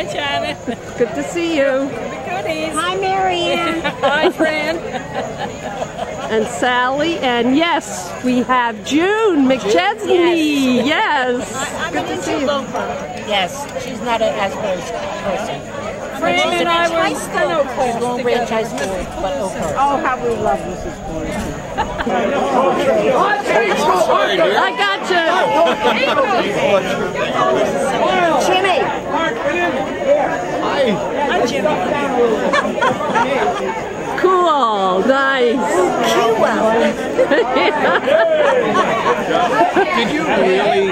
Hi, Janet. Good to see you. Goodies. Hi, Marianne. Hi, Fran. And Sally, and yes, we have June McChesney. Yes. I'm Good an to see you. interloper. Yes, she's not an Asbury person. Fran and I were in Oak She's Long Branch High School, but Oakhurst. Oh, how we love Mrs. Boyce. I got you. Jimmy! Hi, Jimmy. Cool. Nice. Did you really?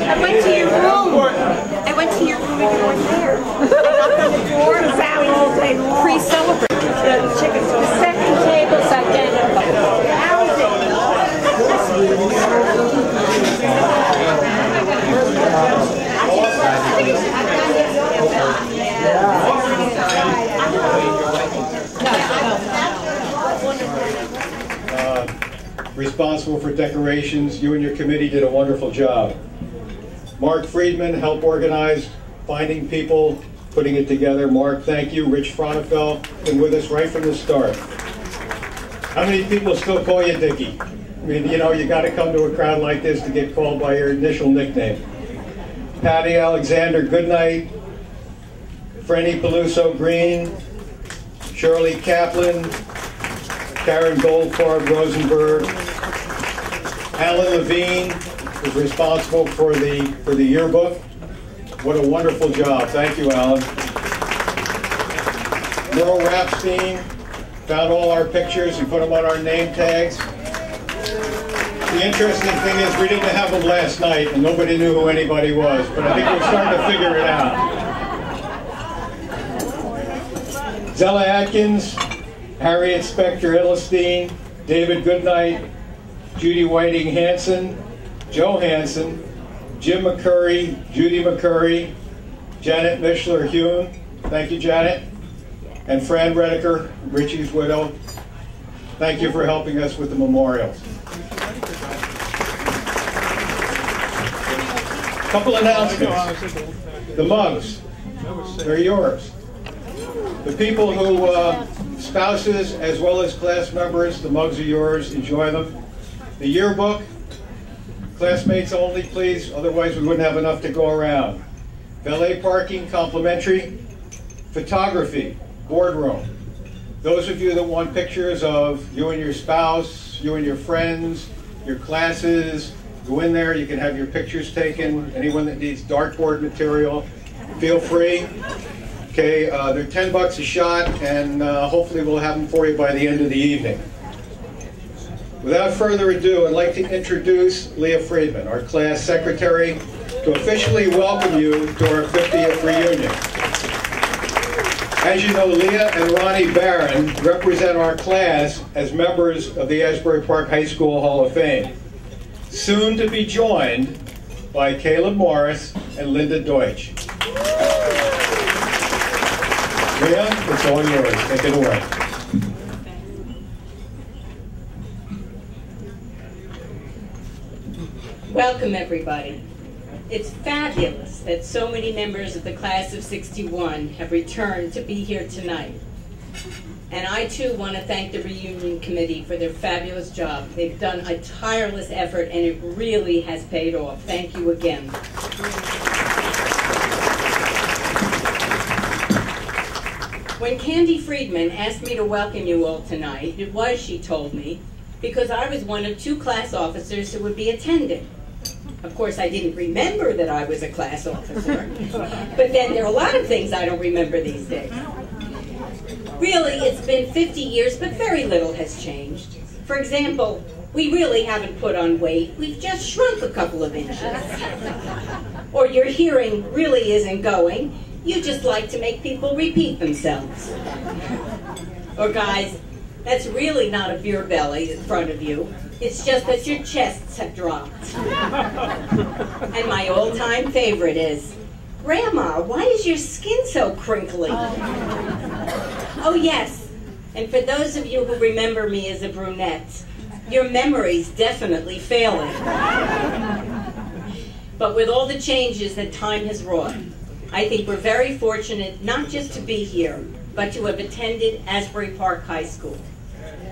I went to your room. I went to your room and you weren't there. I knocked on the door and Sally all day long. Pre-celebrate. The chicken. The second table's identical. How is Responsible for decorations, you and your committee did a wonderful job. Mark Friedman helped organize finding people, putting it together. Mark, thank you. Rich Fronefeld been with us right from the start. How many people still call you Dickie? I mean, you know, you got to come to a crowd like this to get called by your initial nickname. Patty Alexander Goodnight, Frenny Peluso Green, Shirley Kaplan, Karen Goldfarb Rosenberg, Alan Levine was responsible for the yearbook. What a wonderful job. Thank you, Alan. Merle Rapstein found all our pictures and put them on our name tags. The interesting thing is we didn't have them last night and nobody knew who anybody was, but I think we're starting to figure it out. Zella Atkins, Harriet Spector Edelstein, David Goodnight, Judy Whiting Hansen, Joe Hansen, Jim McCurry, Judy McCurry, Janet Mishler-Hune, thank you, Janet, and Fran Redeker, Richie's widow. Thank you for helping us with the memorials. Couple announcements. The mugs, they're yours. The people who, spouses as well as class members, the mugs are yours, enjoy them. The yearbook, classmates only, please, otherwise we wouldn't have enough to go around. Valet parking, complimentary. Photography, boardroom. Those of you that want pictures of you and your spouse, you and your friends, your classes, go in there, you can have your pictures taken. Anyone that needs dartboard material, feel free. Okay, they're $10 a shot, and hopefully we'll have them for you by the end of the evening. Without further ado, I'd like to introduce Leah Friedman, our class secretary, to officially welcome you to our 50th reunion. As you know, Leah and Ronnie Barron represent our class as members of the Asbury Park High School Hall of Fame, soon to be joined by Caleb Morris and Linda Deutsch. Leah, it's all yours. Take it away. Welcome, everybody. It's fabulous that so many members of the class of '61 have returned to be here tonight. And I, too, want to thank the reunion committee for their fabulous job. They've done a tireless effort, and it really has paid off. Thank you again. When Candy Friedman asked me to welcome you all tonight, it was, she told me, because I was one of 2 class officers who would be attending. Of course, I didn't remember that I was a class officer, but then there are a lot of things I don't remember these days. Really, it's been 50 years, but very little has changed. For example, we really haven't put on weight. We've just shrunk a couple of inches. Or your hearing really isn't going. You just like to make people repeat themselves. Or guys, that's really not a beer belly in front of you. It's just that your chests have dropped. And my all-time favorite is, Grandma, why is your skin so crinkly? Oh yes, and for those of you who remember me as a brunette, your memory's definitely failing. But with all the changes that time has wrought, I think we're very fortunate not just to be here, but to have attended Asbury Park High School.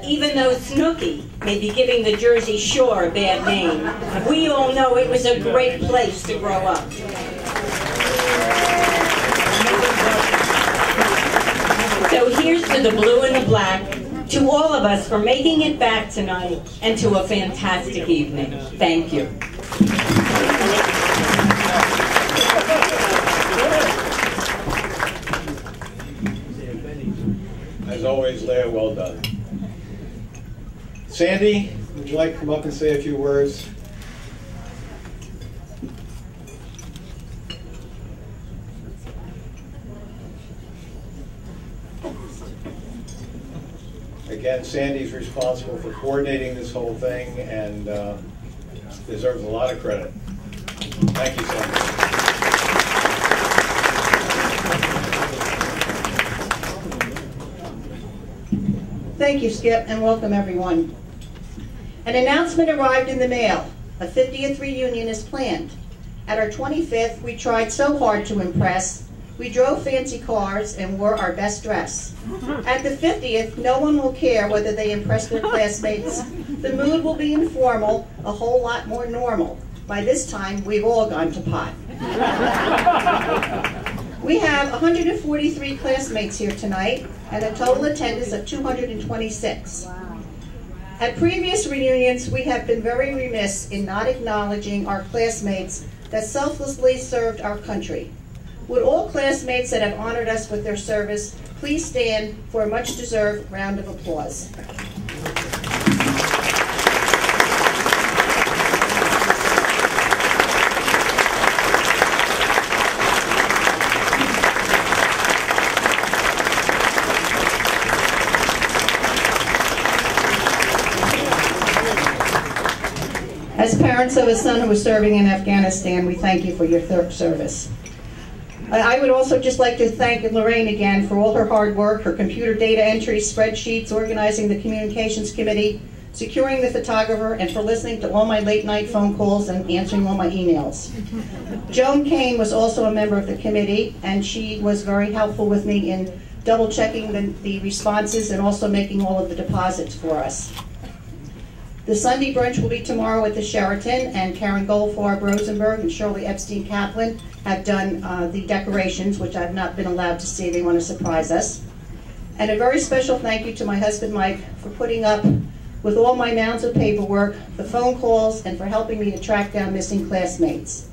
Even though Snooki may be giving the Jersey Shore a bad name, we all know it was a great place to grow up. So here's to the blue and the black, to all of us for making it back tonight, and to a fantastic evening. Thank you. As always, Leah, well done. Sandy, would you like to come up and say a few words? Again, Sandy's responsible for coordinating this whole thing and deserves a lot of credit. Thank you, Sandy. Thank you, Skip, and welcome everyone. An announcement arrived in the mail. A 50th reunion is planned. At our 25th, we tried so hard to impress. We drove fancy cars and wore our best dress. At the 50th, no one will care whether they impress their classmates. The mood will be informal, a whole lot more normal. By this time, we've all gone to pot. We have 143 classmates here tonight and a total attendance of 226. At previous reunions, we have been very remiss in not acknowledging our classmates that selflessly served our country. Would all classmates that have honored us with their service please stand for a much-deserved round of applause. As parents of a son who is serving in Afghanistan, we thank you for your service. I would also just like to thank Lorraine again for all her hard work, her computer data entry, spreadsheets, organizing the communications committee, securing the photographer, and for listening to all my late night phone calls and answering all my emails. Joan Kane was also a member of the committee, and she was very helpful with me in double checking the responses and also making all of the deposits for us. The Sunday brunch will be tomorrow at the Sheraton, and Karen Goldfarb Rosenberg and Shirley Epstein Kaplan have done the decorations, which I've not been allowed to see. They want to surprise us. And a very special thank you to my husband Mike for putting up with all my mounds of paperwork, the phone calls, and for helping me to track down missing classmates.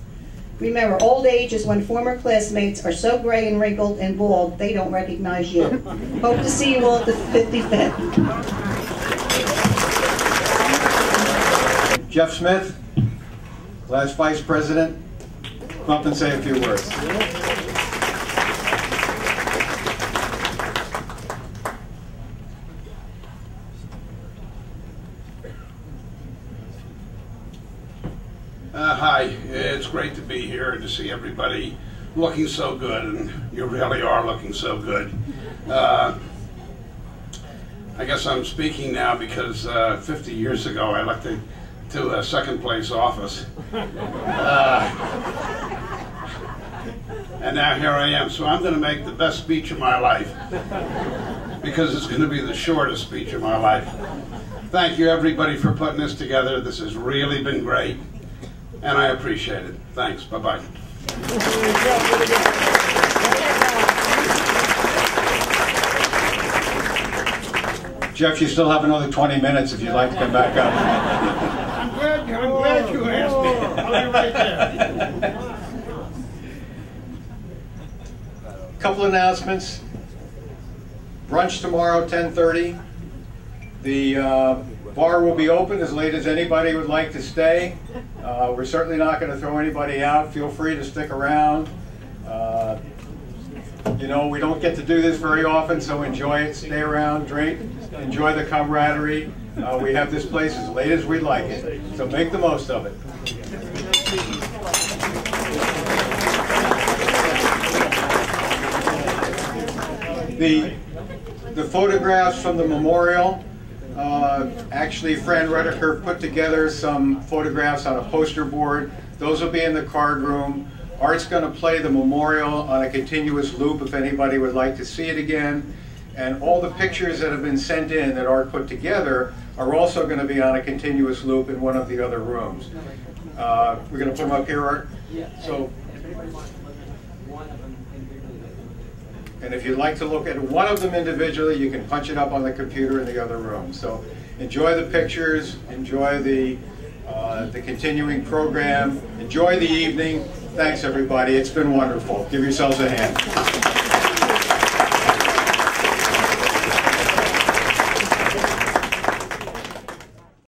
Remember, old age is when former classmates are so gray and wrinkled and bald they don't recognize you. Hope to see you all at the 55th. Jeff Smith, class vice president, come up and say a few words. Hi, it's great to be here and to see everybody looking so good, and you really are looking so good. I guess I'm speaking now because 50 years ago I elected to a second place office. And now here I am. So I'm going to make the best speech of my life because it's going to be the shortest speech of my life. Thank you everybody for putting this together. This has really been great and I appreciate it. Thanks. Bye-bye. Jeff, you still have another 20 minutes if you'd like to come back up. I'm glad you asked me. I'll be right there. Couple announcements. Brunch tomorrow, 10:30. The bar will be open as late as anybody would like to stay. We're certainly not going to throw anybody out. Feel free to stick around. You know, we don't get to do this very often, so enjoy it. Stay around, drink, enjoy the camaraderie. We have this place as late as we like it, so make the most of it. The photographs from the memorial, actually Fran Redeker put together some photographs on a poster board. Those will be in the card room. Art's going to play the memorial on a continuous loop if anybody would like to see it again. And all the pictures that have been sent in that Art put together are also going to be on a continuous loop in one of the other rooms. We're going to put them up here, Art? So, and if you'd like to look at one of them individually, you can punch it up on the computer in the other room. So enjoy the pictures, enjoy the continuing program, enjoy the evening. Thanks, everybody. It's been wonderful. Give yourselves a hand.